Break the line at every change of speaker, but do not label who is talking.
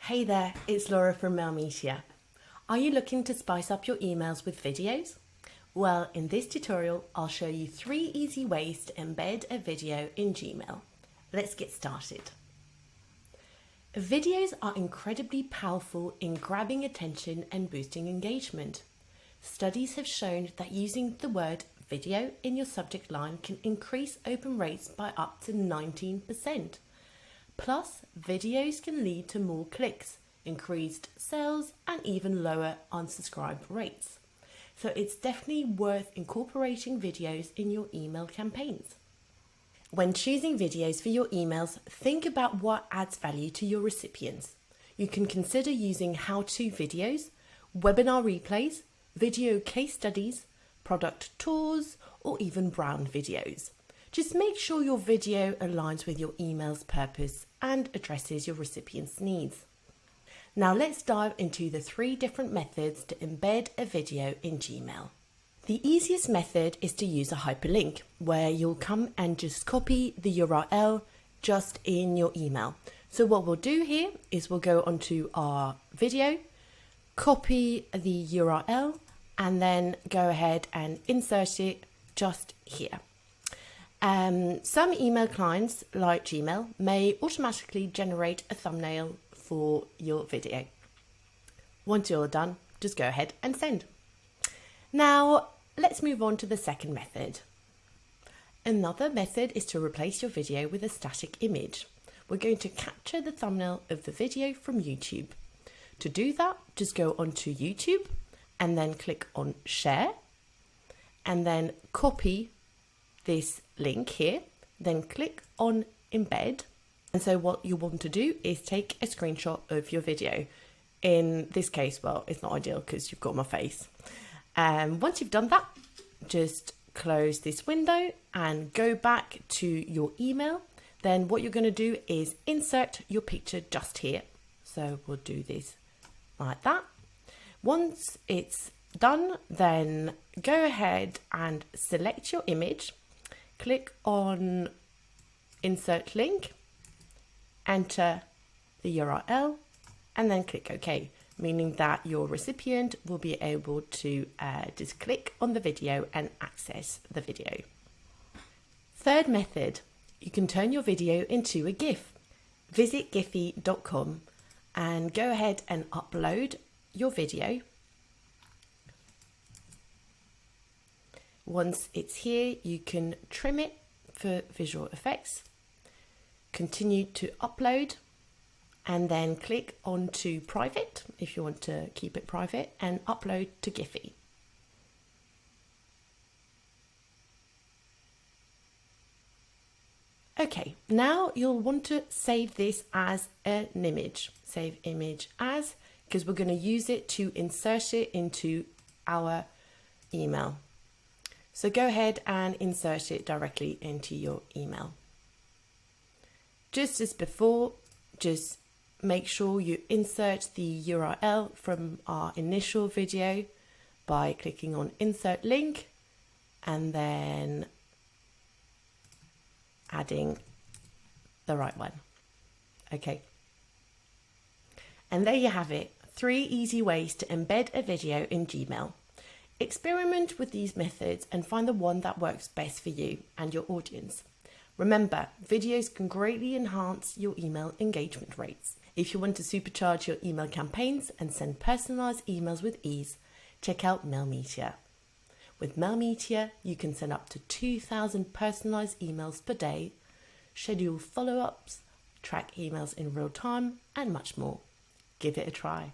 Hey there, it's Laura from Media. Are you looking to spice up your emails with videos? Well, in this tutorial, I'll show you 3 easy ways to embed a video in Gmail. Let's get started. Videos are incredibly powerful in grabbing attention and boosting engagement. Studies have shown that using the word video in your subject line can increase open rates by up to 19%. Plus, videos can lead to more clicks, increased sales, and even lower unsubscribe rates. So it's definitely worth incorporating videos in your email campaigns. When choosing videos for your emails, think about what adds value to your recipients. You can consider using how-to videos, webinar replays, video case studies, product tours, or even brand videos. Just make sure your video aligns with your email's purpose and addresses your recipient's needs. Now let's dive into the 3 different methods to embed a video in Gmail. The easiest method is to use a hyperlink, where you'll come and just copy the URL just in your email. So what we'll do here is we'll go onto our video, copy the URL, and then go ahead and insert it just here. Some email clients like Gmail may automatically generate a thumbnail for your video. Once you're done, just go ahead and send. Now, let's move on to the second method. Another method is to replace your video with a static image. We're going to capture the thumbnail of the video from YouTube. To do that, just go onto YouTube and then click on Share, and then copy this link here, then click on Embed. And so what you want to do is take a screenshot of your video. In this case, well, it's not ideal because you've got my face. Once you've done that, just close this window and go back to your email. Then what you're going to do is insert your picture just here. So we'll do this like that. Once it's done, then go ahead and select your image. Click on Insert Link, enter the URL, and then click OK, meaning that your recipient will be able to just click on the video and access the video. Third method, you can turn your video into a GIF. Visit giphy.com and go ahead and upload your video. Once it's here, you can trim it for visual effects, continue to upload, and then click onto private if you want to keep it private, and upload to Giphy. Okay, now you'll want to save this as an image. Save image as, because we're going to use it to insert it into our email. So go ahead and insert it directly into your email. Just as before, just make sure you insert the URL from our initial video by clicking on Insert Link and then adding the right one. Okay. And there you have it, 3 easy ways to embed a video in Gmail. Experiment with these methods and find the one that works best for you and your audience. Remember, videos can greatly enhance your email engagement rates. If you want to supercharge your email campaigns and send personalized emails with ease, check out Media. With Media, you can send up to 2,000 personalized emails per day, schedule follow-ups, track emails in real time, and much more. Give it a try.